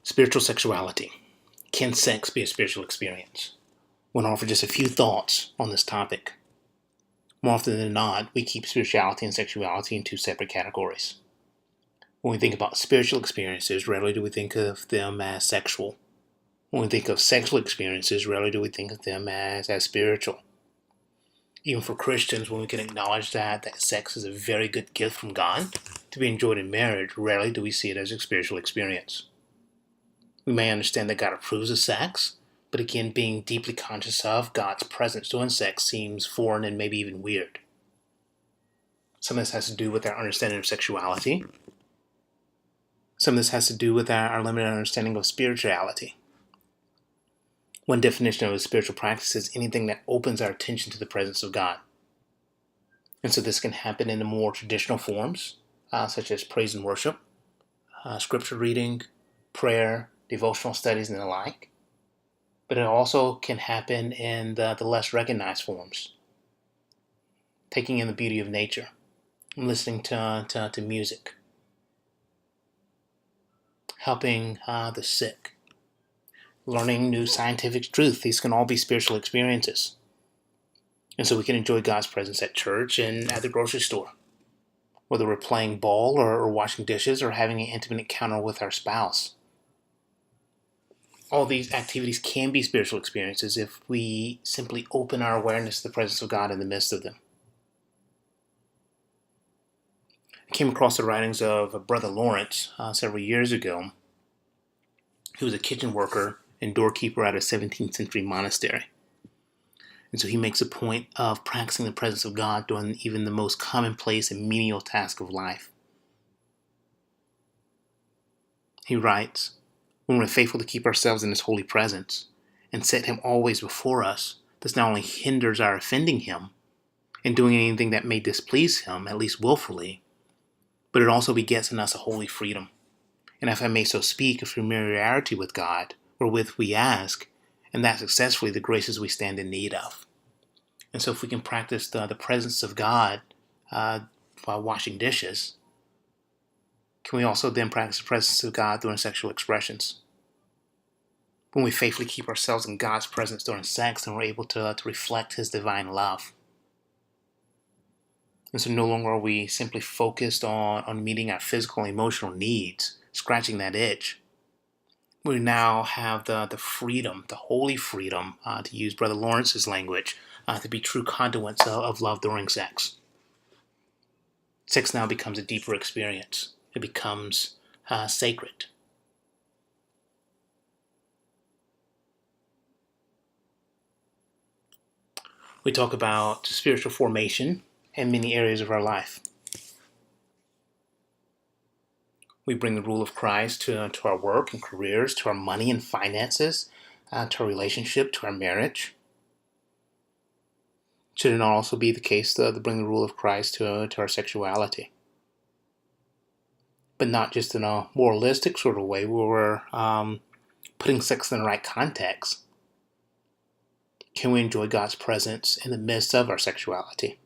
Spiritual sexuality. Can sex be a spiritual experience? I want to offer just a few thoughts on this topic. More often than not, we keep spirituality and sexuality in two separate categories. When we think about spiritual experiences, rarely do we think of them as sexual. When we think of sexual experiences, rarely do we think of them as spiritual. Even for Christians, when we can acknowledge that sex is a very good gift from God to be enjoyed in marriage, rarely do we see it as a spiritual experience. We may understand that God approves of sex, but again, being deeply conscious of God's presence during sex seems foreign and maybe even weird. Some of this has to do with our understanding of sexuality. Some of this has to do with our limited understanding of spirituality. One definition of a spiritual practice is anything that opens our attention to the presence of God. And so this can happen in the more traditional forms, such as praise and worship, scripture reading, prayer, devotional studies, and the like. But it also can happen in the less recognized forms. Taking in the beauty of nature, listening to music, helping the sick, learning new scientific truth. These can all be spiritual experiences. And so we can enjoy God's presence at church and at the grocery store, whether we're playing ball or washing dishes or having an intimate encounter with our spouse. All these activities can be spiritual experiences if we simply open our awareness to the presence of God in the midst of them. I came across the writings of Brother Lawrence several years ago. He was a kitchen worker and doorkeeper at a 17th century monastery. And so he makes a point of practicing the presence of God during even the most commonplace and menial task of life. He writes, "When we're faithful to keep ourselves in His holy presence and set Him always before us, this not only hinders our offending Him and doing anything that may displease Him, at least willfully, but it also begets in us a holy freedom, and if I may so speak, a familiarity with God, wherewith we ask, and that successfully, the graces we stand in need of." And so if we can practice the presence of God while washing dishes, can we also then practice the presence of God during sexual expressions? When we faithfully keep ourselves in God's presence during sex, then we're able to reflect His divine love. And so no longer are we simply focused on meeting our physical and emotional needs, scratching that itch. We now have the freedom, the holy freedom, to use Brother Lawrence's language, to be true conduits of love during sex. Sex now becomes a deeper experience. It becomes sacred. We talk about spiritual formation in many areas of our life. We bring the rule of Christ to our work and careers, to our money and finances, to our relationship, to our marriage. Should it not also be the case to bring the rule of Christ to our sexuality? But not just in a moralistic sort of way where we're putting sex in the right context. Can we enjoy God's presence in the midst of our sexuality?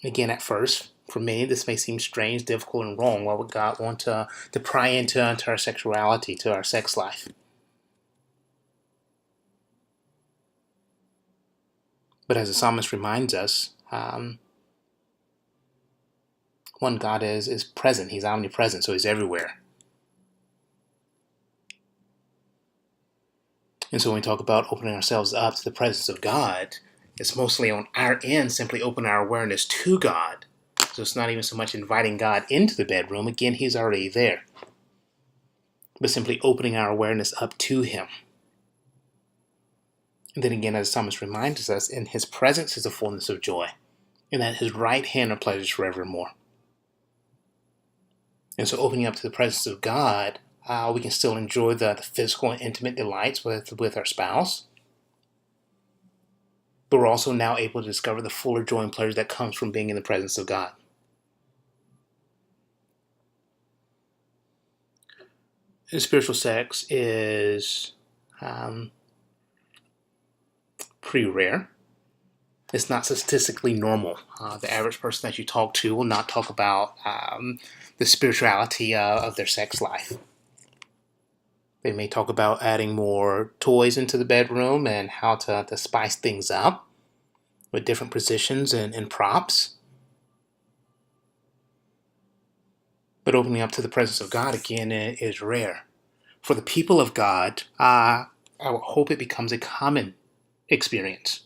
Again, at first, for many, this may seem strange, difficult, and wrong. Why would God want to pry into our sexuality, to our sex life? But as the psalmist reminds us, one, God is present. He's omnipresent, so He's everywhere. And so when we talk about opening ourselves up to the presence of God, it's mostly on our end, simply open our awareness to God. So it's not even so much inviting God into the bedroom. Again, He's already there. But simply opening our awareness up to Him. And then again, as the psalmist reminds us, in His presence is the fullness of joy, and at His right hand are pleasures forevermore. And so opening up to the presence of God, we can still enjoy the physical and intimate delights with our spouse. But we're also now able to discover the fuller joy and pleasure that comes from being in the presence of God. And spiritual sex is pretty rare. It's not statistically normal. The average person that you talk to will not talk about the spirituality of their sex life. They may talk about adding more toys into the bedroom and how to spice things up with different positions and props. But opening up to the presence of God again is rare. For the people of God, I would hope it becomes a common experience.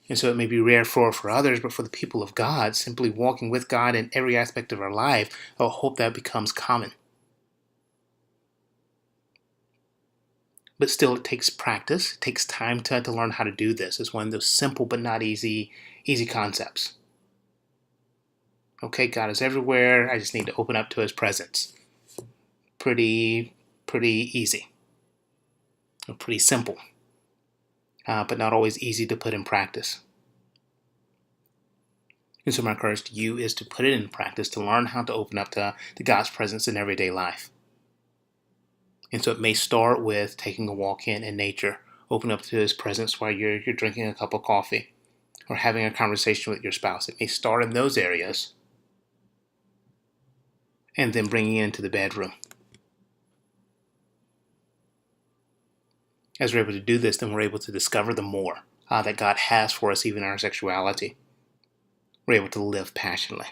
And so it may be rare for others, but for the people of God, simply walking with God in every aspect of our life, I hope that becomes common. But still, it takes practice. It takes time to learn how to do this. It's one of those simple but not easy concepts. Okay, God is everywhere. I just need to open up to His presence. Pretty easy. Pretty simple. But not always easy to put in practice. And so my encouragement to you is to put it in practice, to learn how to open up to God's presence in everyday life. And so it may start with taking a walk in nature, open up to His presence while you're drinking a cup of coffee or having a conversation with your spouse. It may start in those areas and then bringing it into the bedroom. As we're able to do this, then we're able to discover the more that God has for us, even in our sexuality. We're able to live passionately.